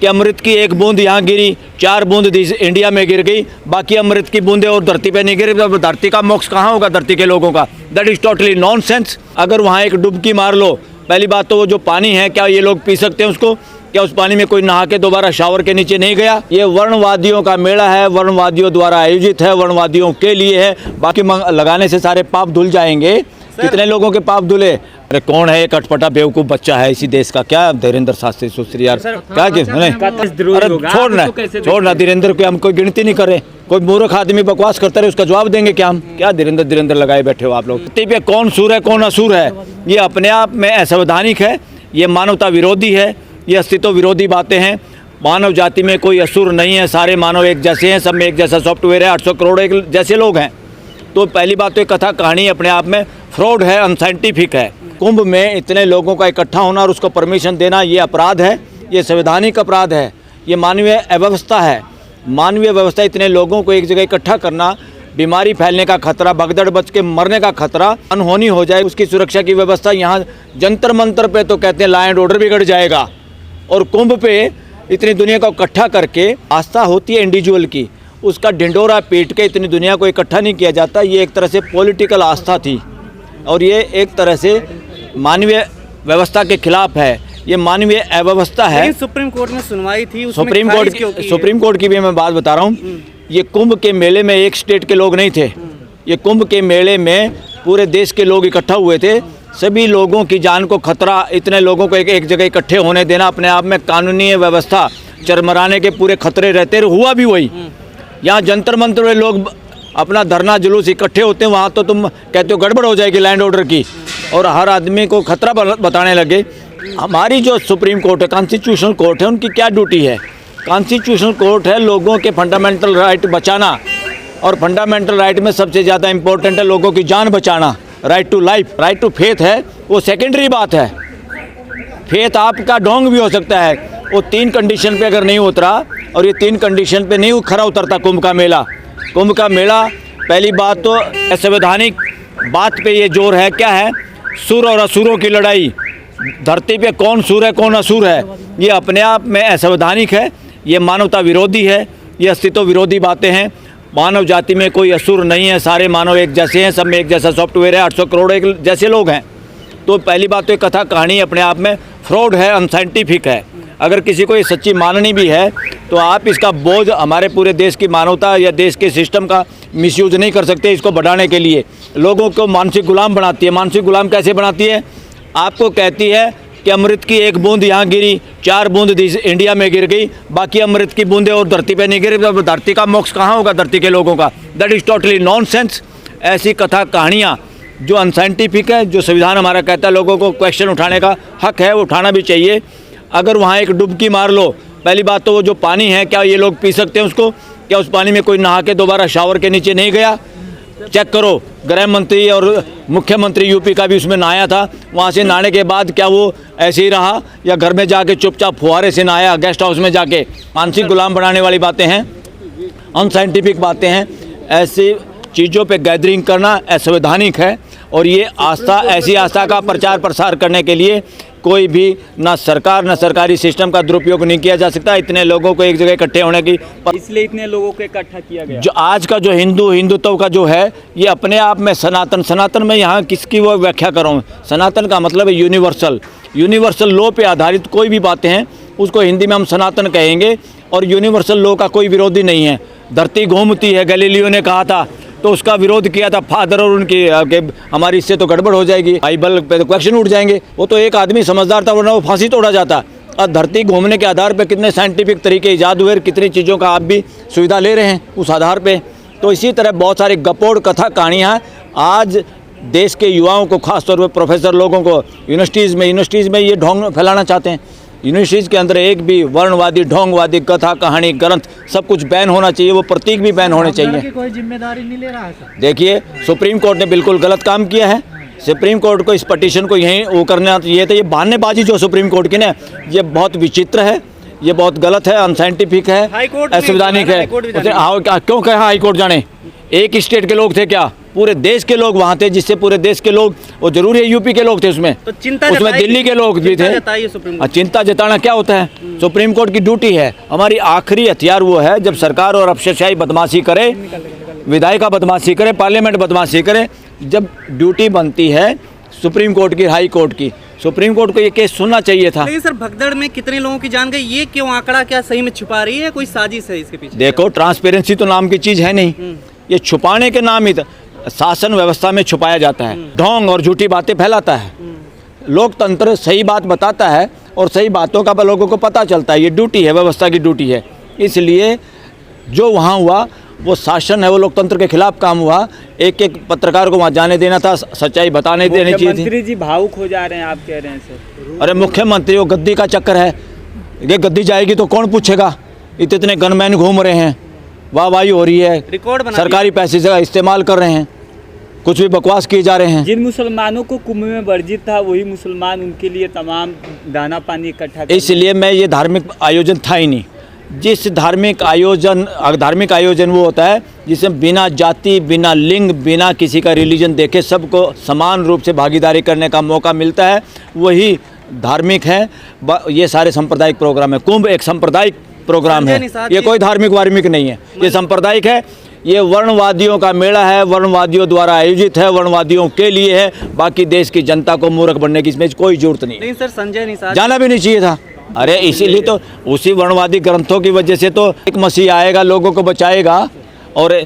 कि अमृत की एक बूंद यहाँ गिरी, 4 बूंद इंडिया में गिर गई, बाकी अमृत की बूंदें और धरती पे नहीं गिरी। तो धरती का मोक्ष कहाँ होगा धरती के लोगों का? That is totally nonsense. अगर वहाँ एक डुबकी मार लो, पहली बात तो वो जो पानी है क्या ये लोग पी सकते हैं उसको? क्या उस पानी में कोई नहा के दोबारा शावर के नीचे नहीं गया? ये वर्णवादियों का मेला है, वर्णवादियों द्वारा आयोजित है, वर्णवादियों के लिए है। बाकी लगाने से सारे पाप धुल जाएंगे। कितने लोगों के पाप धुले? अरे कौन है ये कटपटा बेवकूफ बच्चा है इसी देश का? क्या धीरेन्द्र शास्त्री सुश्री यार क्या कि अरे छोड़ना धीरेन्द्र को, हम कोई गिनती नहीं करे। कोई मूर्ख आदमी बकवास करता रहे उसका जवाब देंगे क्या हम? क्या धीरेन्द्र लगाए बैठे हो आप लोग? धरती पे कौन सूर है कौन असुर है ये अपने आप में असंवैधानिक है, ये मानवता विरोधी है, ये अस्तित्व विरोधी बातें हैं। मानव जाति में कोई असुर नहीं है, सारे मानव एक जैसे हैं, सब में एक जैसा सॉफ्टवेयर है, 800 करोड़ एक जैसे लोग हैं। तो पहली बात तो ये कथा कहानी अपने आप में फ्रॉड है, अनसाइंटिफिक है। कुंभ में इतने लोगों का इकट्ठा होना और उसको परमिशन देना ये अपराध है, ये संवैधानिक अपराध है, ये मानवीय अव्यवस्था है। मानवीय व्यवस्था इतने लोगों को एक जगह इकट्ठा करना, बीमारी फैलने का खतरा, भगदड़ बच के मरने का खतरा, अनहोनी हो जाए, उसकी सुरक्षा की व्यवस्था यहाँ जंतर मंतर पे तो कहते हैं लॉ एंड ऑर्डर बिगड़ जाएगा। और कुंभ पे इतनी दुनिया को इकट्ठा करके आस्था होती है इंडिविजुअल की, उसका ढिंडोरा पीट के इतनी दुनिया को इकट्ठा नहीं किया जाता। ये एक तरह से पॉलिटिकल आस्था थी और ये एक तरह से मानवीय व्यवस्था के खिलाफ है, ये मानवीय अव्यवस्था है। सुप्रीम कोर्ट में सुनवाई थी, सुप्रीम कोर्ट की भी मैं बात बता रहा हूँ। ये कुंभ के मेले में एक स्टेट के लोग नहीं थे, ये कुंभ के मेले में पूरे देश के लोग इकट्ठा हुए थे। सभी लोगों की जान को खतरा, इतने लोगों को एक जगह इकट्ठे होने देना अपने आप में कानूनी व्यवस्था चरमराने के पूरे खतरे रहते। हुआ भी वही। यहाँ जंतर मंतर में लोग अपना धरना जुलूस इकट्ठे होते हैं, वहाँ तो तुम कहते हो गड़बड़ हो जाएगी लैंड ऑर्डर की, और हर आदमी को खतरा बताने लगे। हमारी जो सुप्रीम कोर्ट है, कॉन्स्टिट्यूशनल कोर्ट है, उनकी क्या ड्यूटी है? कॉन्स्टिट्यूशनल कोर्ट है लोगों के फंडामेंटल राइट बचाना, और फंडामेंटल राइट में सबसे ज़्यादा इम्पोर्टेंट है लोगों की जान बचाना। Right to life, right to faith है, वो सेकेंडरी बात है। फेथ आपका ढोंग भी हो सकता है, वो 3 कंडीशन पे अगर नहीं उतरा, और ये 3 कंडीशन पे नहीं खरा उतरता कुंभ का मेला। कुंभ का मेला पहली बात तो असंवैधानिक बात पे ये जोर है। क्या है? सुर और असुरों की लड़ाई। धरती पे कौन सुर है कौन असुर है ये अपने आप में असंवैधानिक है, ये मानवता विरोधी है, ये अस्तित्व विरोधी बातें हैं। मानव जाति में कोई असुर नहीं है, सारे मानव एक जैसे हैं, सब में एक जैसा सॉफ्टवेयर है, 800 करोड़ एक जैसे लोग हैं। तो पहली बात तो ये कथा कहानी अपने आप में फ्रॉड है, अनसाइंटिफिक है। अगर किसी को ये सच्ची माननी भी है तो आप इसका बोझ हमारे पूरे देश की मानवता या देश के सिस्टम का मिसयूज नहीं कर सकते। इसको बढ़ाने के लिए लोगों को मानसिक गुलाम बनाती है। मानसिक गुलाम कैसे बनाती है? आपको कहती है कि अमृत की एक बूंद यहाँ गिरी, 4 बूंद इंडिया में गिर गई, बाकी अमृत की बूंदें और धरती पे नहीं गिरी। तो धरती का मोक्ष कहाँ होगा धरती के लोगों का? That is totally nonsense. ऐसी कथा कहानियाँ जो अनसाइंटिफिक है, जो संविधान हमारा कहता है लोगों को क्वेश्चन उठाने का हक है, वो उठाना भी चाहिए। अगर वहाँ एक डुबकी मार लो, पहली बात तो वो जो पानी है क्या ये लोग पी सकते हैं उसको? क्या उस पानी में कोई नहा के दोबारा शावर के नीचे नहीं गया? चेक करो, गृह मंत्री और मुख्यमंत्री यूपी का भी उसमें नहाया था। वहाँ से नहाने के बाद क्या वो ऐसे ही रहा, या घर में जाके चुपचाप फुहारे से नहाया, गेस्ट हाउस में जाके? मानसिक गुलाम बनाने वाली बातें हैं, अनसाइंटिफिक बातें हैं। ऐसी चीज़ों पे गैदरिंग करना असंवैधानिक है, और ये आस्था, ऐसी आस्था का प्रचार प्रसार करने के लिए कोई भी ना सरकार ना सरकारी सिस्टम का दुरुपयोग नहीं किया जा सकता। इतने लोगों को एक जगह इकट्ठे होने की, इसलिए इतने लोगों को इकट्ठा किया गया। जो आज का जो हिंदुत्व का जो है, ये अपने आप में सनातन में यहाँ किसकी वो व्याख्या कर रहा हूँ? सनातन का मतलब है यूनिवर्सल लॉ पे आधारित कोई भी बातें हैं उसको हिंदी में हम सनातन कहेंगे, और यूनिवर्सल लॉ का कोई विरोधी नहीं है। धरती घूमती है, गैलीलियो ने कहा था, तो उसका विरोध किया था फादर और उनकी, हमारी इससे तो गड़बड़ हो जाएगी, बाइबल पे तो क्वेश्चन उठ जाएंगे। वो तो एक आदमी समझदार था, वरना वो फांसी तोड़ा जाता। और धरती घूमने के आधार पे कितने साइंटिफिक तरीके ईजाद हुए, कितनी चीज़ों का आप भी सुविधा ले रहे हैं उस आधार पे। तो इसी तरह बहुत सारी गपोड़ कथा कहानियाँ आज देश के युवाओं को, खासतौर पर प्रोफेसर लोगों को यूनिवर्सिटीज़ में ये ढोंग फैलाना चाहते हैं। यूनिवर्सिटीज़ के अंदर एक भी वर्णवादी, ढोंगवादी कथा कहानी ग्रंथ सब कुछ बैन होना चाहिए, वो प्रतीक भी बैन होने चाहिए। कोई जिम्मेदारी नहीं ले रहा है सर। देखिए, सुप्रीम कोर्ट ने बिल्कुल गलत काम किया है। सुप्रीम कोर्ट को इस पटिशन को यहीं वो करना चाहिए था। ये बहानेबाजी जो सुप्रीम कोर्ट की ना, ये बहुत विचित्र है, ये बहुत गलत है, अनसाइंटिफिक है, असंवैधानिक है। क्यों कहा हाई कोर्ट जाने? एक स्टेट के लोग थे क्या? पूरे देश के लोग वहाँ थे, जिससे पूरे देश के लोग, वो जरूर है यूपी के लोग थे उसमें, तो चिंता उसमें जताई- दिल्ली के लोग भी चिंता थे। जताई है सुप्रीम कोर्ट। चिंता जताना क्या होता है? सुप्रीम कोर्ट की ड्यूटी है। हमारी आखिरी हथियार वो है, जब सरकार और अफसरशाही बदमाशी करे, विधायिका बदमाशी करे, पार्लियामेंट बदमाशी करे, जब ड्यूटी बनती है सुप्रीम कोर्ट की, हाई कोर्ट की, सुप्रीम कोर्ट को ये केस सुनना चाहिए था। लेकिन सर भगदड़ में कितने लोगों की जान गई, ये क्यों आंकड़ा क्या सही में छुपा रही है, कोई साजिश है इसके पीछे? देखो, ट्रांसपेरेंसी तो नाम की चीज़ है नहीं, ये छुपाने के नाम ही शासन व्यवस्था में छुपाया जाता है, ढोंग और झूठी बातें फैलाता है। लोकतंत्र सही बात बताता है और सही बातों का लोगों को पता चलता है, ये ड्यूटी है, व्यवस्था की ड्यूटी है। इसलिए जो वहाँ हुआ वो शासन है, वो लोकतंत्र के खिलाफ काम हुआ। एक एक पत्रकार को वहाँ जाने देना था, सच्चाई बताने देनी चाहिए थी। मुख्यमंत्री जी भावुक हो जा रहे हैं, आप कह रहे हैं सर। अरे मुख्यमंत्री, वो गद्दी का चक्कर है, ये गद्दी जाएगी तो कौन पूछेगा? इतने गनमैन घूम रहे हैं, वाहवाही हो रही है, रिकॉर्ड बना सरकारी पैसे का इस्तेमाल कर रहे हैं, कुछ भी बकवास किए जा रहे हैं। जिन मुसलमानों को कुंभ में वर्जित था वही मुसलमान उनके लिए तमाम दाना पानी इकट्ठा कर। इसलिए मैं, ये धार्मिक आयोजन था ही नहीं। जिस धार्मिक आयोजन वो होता है जिसमें बिना जाति, बिना लिंग, बिना किसी का रिलीजन देखे सबको समान रूप से भागीदारी करने का मौका मिलता है, वही धार्मिक है। ये सारे सांप्रदायिक प्रोग्राम है। कुंभ एक सांप्रदायिक प्रोग्राम है, ये कोई धार्मिक वार्मिक नहीं है, ये सांप्रदायिक है। ये वर्णवादियों का मेला है, वर्णवादियों द्वारा आयोजित है, वर्णवादियों के लिए है। बाकी देश की जनता को मूर्ख बनने की इसमें कोई जरूरत नहीं। लेकिन सर संजय निषाद जाना भी नहीं चाहिए था। अरे इसीलिए तो उसी वर्णवादी ग्रंथों की वजह से तो एक मसीह आएगा, लोगों को बचाएगा, और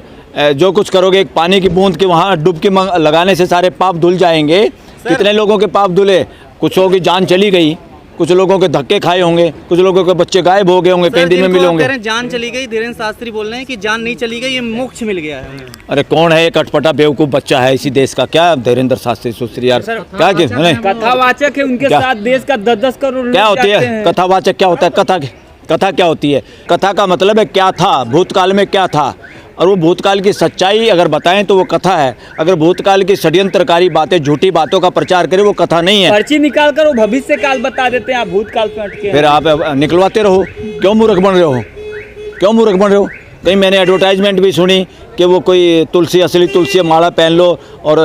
जो कुछ करोगे एक पानी की बूंद के वहाँ डुबकी लगाने से सारे पाप धुल जाएंगे। कितने लोगों के पाप धुले? कुछ लोगों की जान चली गई, कुछ लोगों के धक्के खाए होंगे, कुछ लोगों के बच्चे गायब हो गए होंगे, कई दिन में मिले होंगे। जान चली गई, धीरेन्द्र शास्त्री बोल रहे हैं कि जान नहीं चली गई, ये मोक्ष मिल गया है। अरे कौन है ये कटपटा बेवकूफ बच्चा है इसी देश का? क्या धीरेन्द्र शास्त्री सुश्री यार, क्या कथावाचक है, उनके क्या? साथ देश का 10-10 करोड़ क्या होती है कथावाचक? क्या होता है कथा क्या होती है? कथा का मतलब है क्या था, भूतकाल में क्या था, और वो भूतकाल की सच्चाई अगर बताएं तो वो कथा है। अगर भूतकाल की षड्यंत्रकारी बातें, झूठी बातों का प्रचार करें, वो कथा नहीं है। पर्ची निकाल कर वो भविष्य काल बता देते हैं, आप भूतकाल पे अटके हैं। फिर आप निकलवाते रहो, क्यों मूर्ख बन रहे हो? क्यों मूर्ख बन रहे हो? कहीं मैंने एडवर्टाइजमेंट भी सुनी कि वो कोई तुलसी, असली तुलसी माला पहन लो और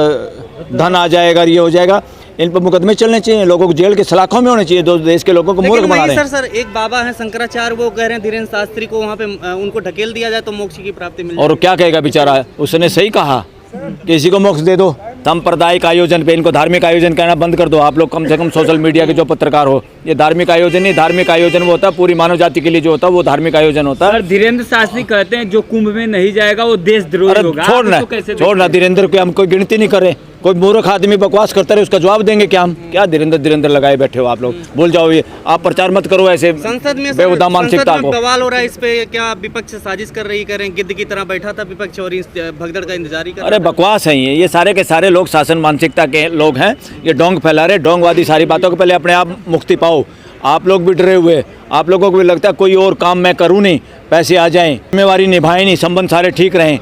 धन आ जाएगा, ये हो जाएगा। इन पर मुकदमे चलने चाहिए, लोगों को जेल के सलाखों में होने चाहिए। दो देश के लोगों को मूर्ख बना रहे हैं। सर एक बाबा है शंकराचार्य, वो कह रहे हैं धीरेन्द्र शास्त्री को वहाँ पे उनको ढकेल दिया जाए तो मोक्ष की प्राप्ति मिल और क्या कहेगा बेचारा? उसने सही कहा कि इसी को मोक्ष दे दो। सांप्रदायिक आयोजन पे इनको धार्मिक आयोजन कहना बंद कर दो। आप लोग कम से कम सोशल मीडिया के जो पत्रकार हो, ये धार्मिक आयोजन नहीं, धार्मिक आयोजन वो होता है पूरी मानव जाति के लिए जो होता है वो धार्मिक आयोजन होता है। सर धीरेन्द्र शास्त्री कहते हैं जो कुंभ में नहीं जाएगा वो देशद्रोही होगा। छोड़ना धीरेन्द्र को, हम कोई गिनती नहीं कर रहे। कोई मूर्ख आदमी बकवास करता रहे, उसका जवाब देंगे क्या हम? क्या धीरेन्द्र लगाए बैठे हो आप लोग? भूल जाओ, ये आप प्रचार मत करो ऐसे संसद में बेहुदा मानसिकता को। बवाल हो रहा है इस पे, क्या विपक्ष साजिश कर रही, करें गिद्ध की तरह बैठा था विपक्ष और इस भगदड़ का इंतजार ही कर रहा अरे बकवास है ये सारे के सारे लोग शासन मानसिकता के लोग हैं। ये डोंग फैला रहे, डोंगवादी सारी बातों को। पहले अपने आप मुक्ति पाओ। आप लोग भी डरे हुए, आप लोगों को भी लगता है कोई और काम मैं करूँ नहीं, पैसे आ जाएं, जिम्मेवारी निभाएं नहीं, संबंध सारे ठीक रहें।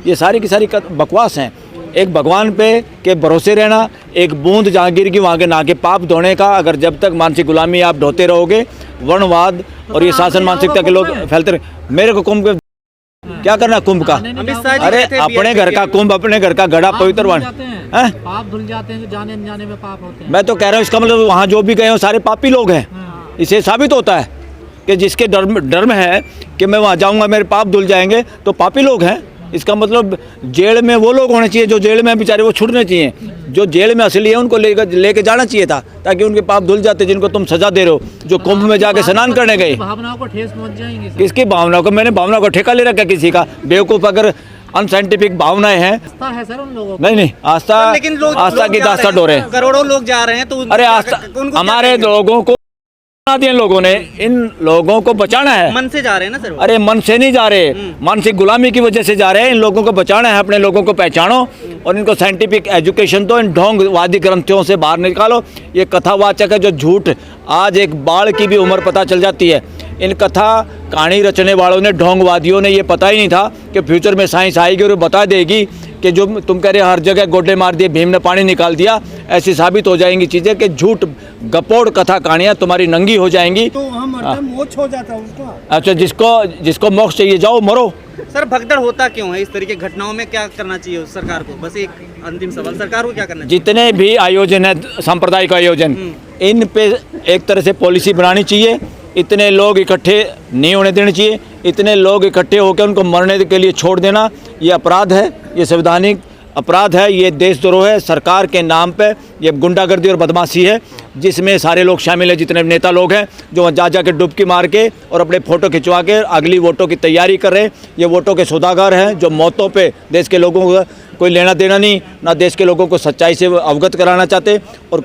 ये सारी की सारी बकवास हैं। एक भगवान पे के भरोसे रहना, एक बूंद जहांगीर की वहाँ के ना के पाप धोने का, अगर जब तक मानसिक गुलामी आप ढोते रहोगे, वर्णवाद और ये शासन मानसिकता के लोग फैलते रहे। मेरे को कुंभ क्या करना? कुंभ का? अरे अपने घर का कुंभ, अपने घर का घड़ा पवित्र बन, पाप धुल जाते हैं, जाने अनजाने में पाप होते हैं। मैं तो कह रहा हूँ इसका मतलब वहाँ जो भी गए हो सारे पापी लोग हैं। इसे साबित होता है कि जिसके डर में है कि मैं वहाँ जाऊँगा मेरे पाप धुल जाएंगे, तो पापी लोग हैं। इसका मतलब जेल में वो लोग होने चाहिए जो जेल में बेचारे, वो छूटने चाहिए। जो जेल में असली है उनको लेके जाना चाहिए था, ताकि उनके पाप धुल जाते, जिनको तुम सजा दे रहे हो, जो कुंभ में जाके स्नान करने गए। भावनाओं को ठेस पहुंच जाएंगे। किसकी भावनाओं को? मैंने भावना को ठेका ले रखा किसी का? बेवकूफ़ अगर अनसाइंटिफिक भावनाएं हैं। आस्था है सर उन लोगों को। नहीं आस्था, लेकिन आस्था की दास्ता डोरे, करोड़ों लोग जा रहे हैं तो अरे आस्था हमारे लोगों को दिए लोगों ने, इन लोगों को बचाना है। मन से जा रहे हैं ना सर? अरे मन से नहीं जा रहे, मानसिक गुलामी की वजह से जा रहे हैं। इन लोगों को बचाना है, अपने लोगों को पहचानो और इनको साइंटिफिक एजुकेशन दो, इन ढोंगवादी ग्रंथों से बाहर निकालो। ये कथावाचक है जो झूठ, आज एक बाढ़ की भी उम्र पता चल जाती है। इन कथा कहानी रचने वालों ने, ढोंगवादियों ने, ये पता ही नहीं था कि फ्यूचर में साइंस आएगी और बता देगी कि जो तुम कह रहे हर जगह गोडे मार दिए, भीम ने पानी निकाल दिया, ऐसी साबित हो जाएंगी चीज़ें कि झूठ गपोड़ कथा कहानियाँ तुम्हारी नंगी हो जाएंगी। तो हम मोक्ष हो जाता है उसका। अच्छा, जिसको मोक्ष चाहिए जाओ मरो, सर भगदड़ होता क्यों है? इस तरीके की घटनाओं में क्या करना चाहिए सरकार को? बस एक अंतिम सवाल, सरकार को क्या करना चाहिए? जितने भी आयोजन है सांप्रदायिक आयोजन, इन पे एक तरह से पॉलिसी बनानी चाहिए। इतने लोग इकट्ठे नहीं होने देने चाहिए। इतने लोग इकट्ठे होकर उनको मरने के लिए छोड़ देना ये अपराध है, ये संवैधानिक अपराध है, ये देशद्रोह है। सरकार के नाम पे ये गुंडागर्दी और बदमाशी है, जिसमें सारे लोग शामिल हैं, जितने नेता लोग हैं जो जा के डुबकी मार के और अपने फ़ोटो खिंचवा के अगली वोटों की तैयारी कर रहे हैं। ये वोटों के सौदागर हैं जो मौतों पे देश के लोगों को कोई लेना देना नहीं, ना देश के लोगों को सच्चाई से अवगत कराना चाहते। और